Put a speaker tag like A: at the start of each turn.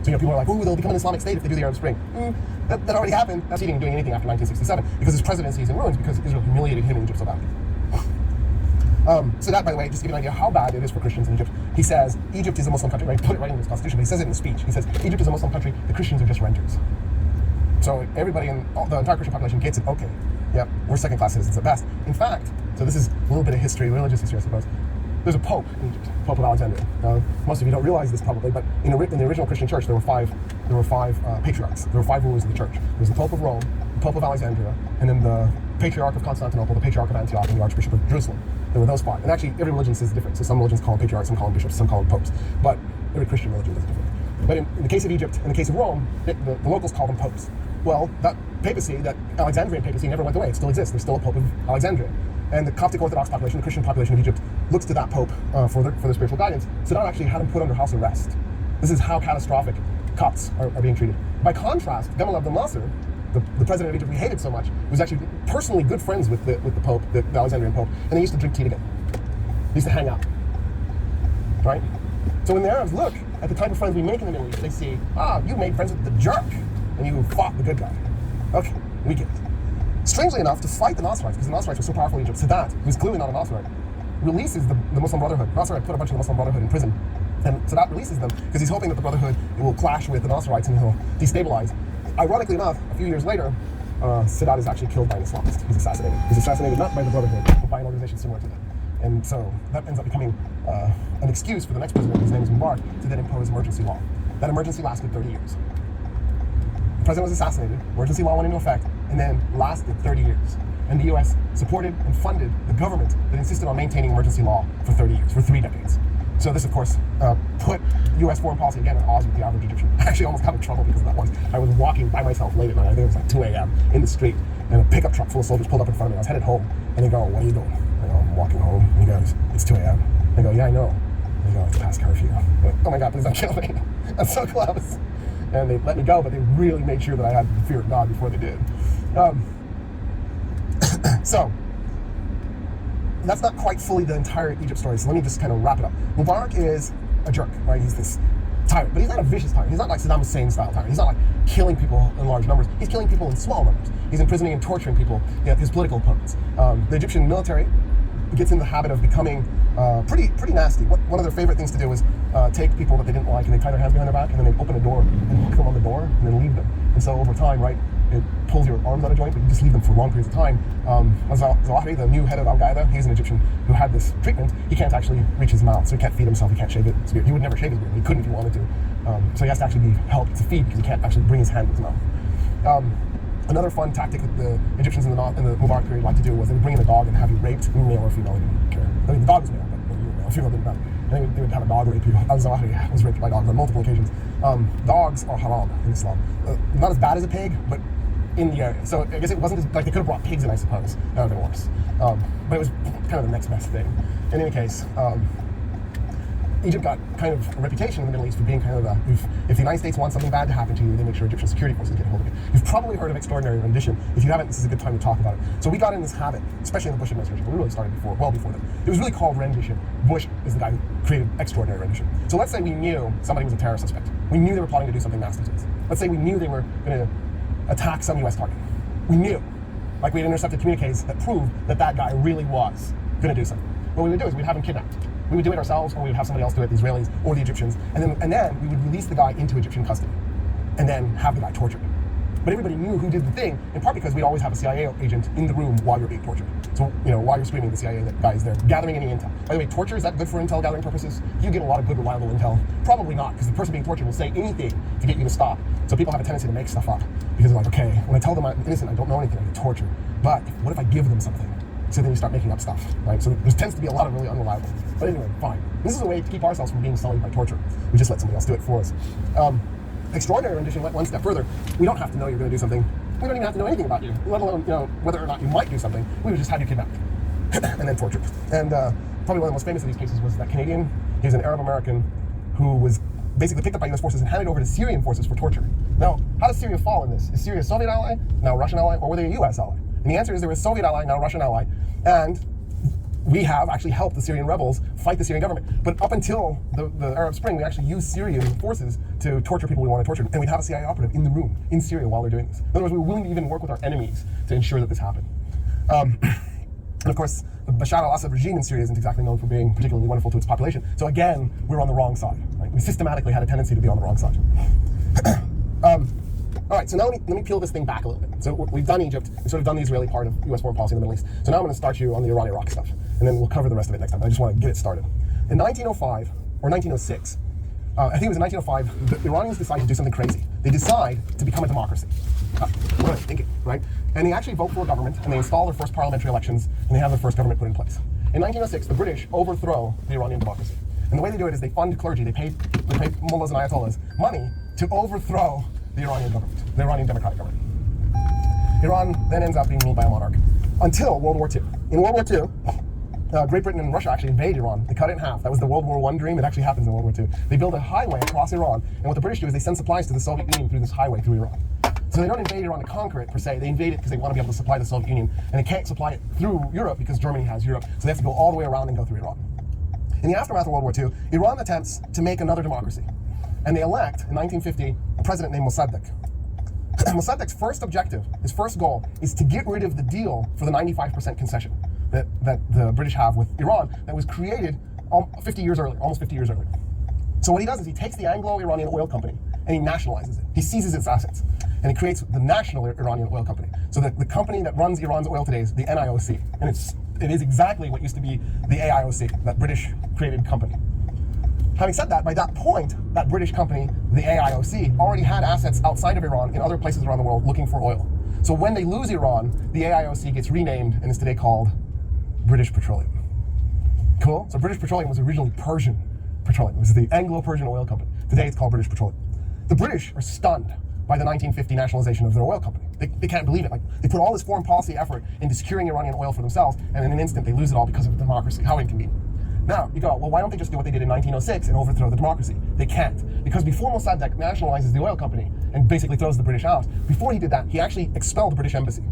A: So people are like, ooh, they'll become an Islamic State if they do the Arab Spring. That already happened. That's not doing anything after 1967 because his presidency is in ruins because Israel humiliated him in Egypt so badly. So that, by the way, just to give you an idea how bad it is for Christians in Egypt. He says Egypt is a Muslim country, right? He put it right in his constitution, but he says it in the speech. He says Egypt is a Muslim country, the Christians are just renters. So everybody in the entire Christian population gets it. Okay, yep, we're second-class citizens at best. In fact, so this is a little bit of history, religious history, I suppose. There's a pope in Egypt, Pope of Alexandria. Most of you don't realize this probably, but in the original Christian church, there were five patriarchs. There were five rulers of the church. There was the Pope of Rome, the Pope of Alexandria, and then the Patriarch of Constantinople, the Patriarch of Antioch, and the Archbishop of Jerusalem. There were those five. And actually, every religion says different. So some religions call them patriarchs, some call them bishops, some call them popes. But every Christian religion does different. But in the case of Egypt, in the case of Rome, the locals call them popes. Well, that papacy, that Alexandrian papacy, never went away. It still exists. There's still a Pope of Alexandria. And the Coptic Orthodox population, the Christian population of Egypt, looks to that Pope for their spiritual guidance. Sadat actually had him put under house arrest. This is how catastrophic Copts are being treated. By contrast, Gamal Abdel Nasser, the president of Egypt we hated so much, was actually personally good friends with the Pope, the Alexandrian Pope, and they used to drink tea together. They used to hang out, right? So when the Arabs look at the type of friends we make in the Middle East, they see, you made friends with the jerk, and you fought the good guy. Okay, we get it. Strangely enough, to fight the Nasrites, because the Nasrites were so powerful in Egypt, Sadat, who's clearly not a Nasrite, releases the Muslim Brotherhood. Nasrite put a bunch of the Muslim Brotherhood in prison, and Sadat releases them because he's hoping that the Brotherhood will clash with the Nasrites and he'll destabilize. Ironically enough, a few years later, Sadat is actually killed by an Islamist. He's assassinated. He's assassinated not by the Brotherhood, but by an organization similar to that. And so that ends up becoming an excuse for the next president, his name is Mubarak, to then impose emergency law. That emergency lasted 30 years. The president was assassinated, emergency law went into effect, and then lasted 30 years. And the U.S. supported and funded the government that insisted on maintaining emergency law for 30 years, for 3 decades. So this, of course, put U.S. foreign policy again at odds with the average Egyptian. I actually almost got in trouble because of that once. I was walking by myself late at night, I think it was like 2 a.m. in the street, and a pickup truck full of soldiers pulled up in front of me. I was headed home, and they go, "What are you doing?" I go, "I'm walking home." And he goes, "It's 2 a.m. I go, "Yeah, I know." And they go, "It's past curfew." I'm like, "Oh my God, please don't kill me." I'm so close. And they let me go, but they really made sure that I had the fear of God before they did. So, that's not quite fully the entire Egypt story, so let me just kind of wrap it up. Mubarak is a jerk, right? He's this tyrant, but he's not a vicious tyrant. He's not like Saddam Hussein style tyrant. He's not like killing people in large numbers. He's killing people in small numbers. He's imprisoning and torturing people, his political opponents. The Egyptian military gets in the habit of becoming pretty nasty. One of their favorite things to do is take people that they didn't like and they tie their hands behind their back and then they open a door and hook them on the door and then leave them. And so over time, right, it pulls your arms out of joint, but you just leave them for long periods of time. Zawahiri, the new head of Al-Qaeda, he's an Egyptian who had this treatment. He can't actually reach his mouth, so he can't feed himself, he can't shave his beard. He would never shave his beard, he couldn't if he wanted to. So he has to actually be helped to feed because he can't actually bring his hand to his mouth. Another fun tactic that the Egyptians in the Mubarak period liked to do was they would bring in a dog and have you raped, male or female, they didn't care. I mean, the dog was male, but you were male, female didn't matter. They would have a dog rape you. Al-Zawahiri was raped by dogs on multiple occasions. Dogs are haram in Islam. Not as bad as a pig, but in the area. So I guess it wasn't as, like they could have brought pigs in, I suppose. That would have been worse. But it was kind of the next best thing. In any case, Egypt got kind of a reputation in the Middle East for being kind of if the United States wants something bad to happen to you, they make sure Egyptian security forces get a hold of it. You've probably heard of extraordinary rendition. If you haven't, this is a good time to talk about it. So we got in this habit, especially in the Bush administration, but we really started well before that. It was really called rendition. Bush is the guy who created extraordinary rendition. So let's say we knew somebody was a terror suspect. We knew they were plotting to do something nasty to us. Let's say we knew they were going to attack some U.S. target. We knew. Like we had intercepted communiques that proved that that guy really was going to do something. What we would do is we'd have him kidnapped. We would do it ourselves, or we would have somebody else do it, the Israelis or the Egyptians, and then we would release the guy into Egyptian custody, and then have the guy tortured. But everybody knew who did the thing, in part because we'd always have a CIA agent in the room while you're being tortured. So, while you're screaming, the CIA guy is there, gathering any intel. By the way, torture, is that good for intel gathering purposes? You get a lot of good, reliable intel. Probably not, because the person being tortured will say anything to get you to stop. So people have a tendency to make stuff up, because they're like, okay, when I tell them I'm innocent, I don't know anything, I get tortured. But what if I give them something? So then you start making up stuff, right? So there tends to be a lot of really unreliable. But anyway, fine. This is a way to keep ourselves from being sullied by torture. We just let somebody else do it for us. Extraordinary rendition went one step further. We don't have to know you're going to do something. We don't even have to know anything about you, let alone whether or not you might do something. We would just have you kidnapped and then tortured. And probably one of the most famous of these cases was that Canadian. He was an Arab American who was basically picked up by U.S. forces and handed over to Syrian forces for torture. Now, how does Syria fall in this? Is Syria a Soviet ally, now a Russian ally, or were they a U.S. ally? And the answer is they were a Soviet ally, now a Russian ally. And we have actually helped the Syrian rebels fight the Syrian government. But up until the Arab Spring, we actually used Syrian forces to torture people we want to torture. And we'd have a CIA operative in the room in Syria while they're doing this. In other words, we were willing to even work with our enemies to ensure that this happened. And of course, the Bashar al-Assad regime in Syria isn't exactly known for being particularly wonderful to its population. So again, we're on the wrong side. Right? We systematically had a tendency to be on the wrong side. All right, so now let me peel this thing back a little bit. So we've done Egypt, we've sort of done the Israeli part of U.S. foreign policy in the Middle East. So now I'm going to start you on the Iran-Iraq stuff, and then we'll cover the rest of it next time. I just want to get it started. In 1905, or 1906, I think it was in 1905, the Iranians decided to do something crazy. They decide to become a democracy. What are they thinking, right? And they actually vote for a government, and they install their first parliamentary elections, and they have their first government put in place. In 1906, the British overthrow the Iranian democracy. And the way they do it is they fund clergy, they pay mullahs and ayatollahs money to overthrow the Iranian government, the Iranian democratic government. Iran then ends up being ruled by a monarch until World War II. In World War II, Great Britain and Russia actually invade Iran. They cut it in half. That was the World War I dream. It actually happens in World War II. They build a highway across Iran, and what the British do is they send supplies to the Soviet Union through this highway through Iran. So they don't invade Iran to conquer it per se. They invade it because they want to be able to supply the Soviet Union, and they can't supply it through Europe because Germany has Europe. So they have to go all the way around and go through Iran. In the aftermath of World War II, Iran attempts to make another democracy. And they elect, in 1950, a president named Mossadegh. Mossadegh's first objective, his first goal, is to get rid of the deal for the 95% concession that the British have with Iran that was created 50 years earlier, almost 50 years earlier. So what he does is he takes the Anglo-Iranian oil company and he nationalizes it. He seizes its assets. And he creates the National Iranian Oil Company. So the company that runs Iran's oil today is the NIOC. And it is exactly what used to be the AIOC, that British created company. Having said that, by that point, that British company, the AIOC, already had assets outside of Iran in other places around the world looking for oil. So when they lose Iran, the AIOC gets renamed and is today called British Petroleum. Cool? So British Petroleum was originally Persian Petroleum. It was the Anglo-Persian Oil Company. Today it's called British Petroleum. The British are stunned by the 1950 nationalization of their oil company. They can't believe it. Like, they put all this foreign policy effort into securing Iranian oil for themselves, and in an instant they lose it all because of democracy. How inconvenient. Now, you go, well, why don't they just do what they did in 1906 and overthrow the democracy? They can't. Because before Mossadegh nationalizes the oil company and basically throws the British out, before he did that, he actually expelled the British embassy.